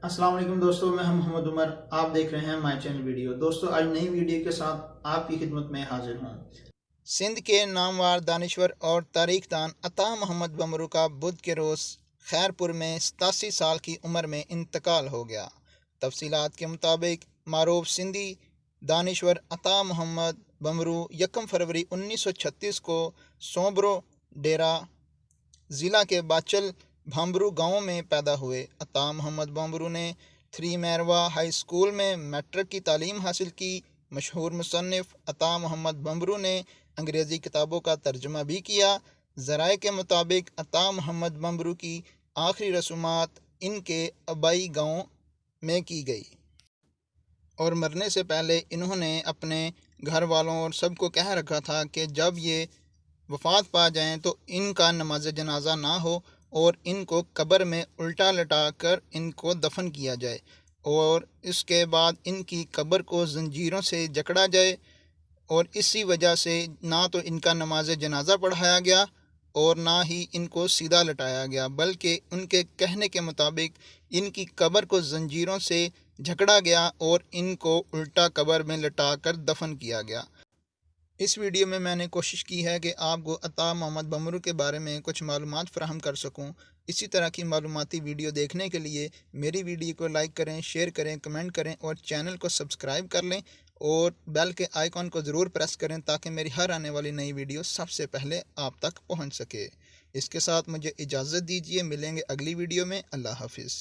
السلام علیکم دوستو، میں ہم محمد عمر، آپ دیکھ رہے ہیں مائی چینل ویڈیو۔ دوستو آج نئی ویڈیو کے ساتھ آپ کی خدمت میں حاضر ہوں۔ سندھ کے نامور دانشور اور تاریخ دان عطا محمد بمرو کا بدھ کے روز خیرپور میں 87 سال کی عمر میں انتقال ہو گیا۔ تفصیلات کے مطابق معروف سندھی دانشور عطا محمد بمرو 1 فروری 1936 کو سومبرو ڈیرہ ضلع کے باچل بھامبرو گاؤں میں پیدا ہوئے۔ عطا محمد بمرو نے 3 میروا ہائی اسکول میں میٹرک کی تعلیم حاصل کی۔ مشہور مصنف عطا محمد بمرو نے انگریزی کتابوں کا ترجمہ بھی کیا۔ ذرائع کے مطابق عطا محمد بمرو کی آخری رسومات ان کے آبائی گاؤں میں کی گئی اور مرنے سے پہلے انہوں نے اپنے گھر والوں اور سب کو کہہ رکھا تھا کہ جب یہ وفات پا جائیں تو ان کا نماز جنازہ نہ ہو اور ان کو قبر میں الٹا لٹا کر ان کو دفن کیا جائے، اور اس کے بعد ان کی قبر کو زنجیروں سے جکڑا جائے، اور اسی وجہ سے نہ تو ان کا نماز جنازہ پڑھایا گیا اور نہ ہی ان کو سیدھا لٹایا گیا، بلکہ ان کے کہنے کے مطابق ان کی قبر کو زنجیروں سے جکڑا گیا اور ان کو الٹا قبر میں لٹا کر دفن کیا گیا۔ اس ویڈیو میں نے کوشش کی ہے کہ آپ کو عطا محمد بمرو کے بارے میں کچھ معلومات فراہم کر سکوں۔ اسی طرح کی معلوماتی ویڈیو دیکھنے کے لیے میری ویڈیو کو لائک کریں، شیئر کریں، کمنٹ کریں اور چینل کو سبسکرائب کر لیں اور بیل کے آئیکن کو ضرور پریس کریں تاکہ میری ہر آنے والی نئی ویڈیو سب سے پہلے آپ تک پہنچ سکے۔ اس کے ساتھ مجھے اجازت دیجیے، ملیں گے اگلی ویڈیو میں۔ اللہ حافظ۔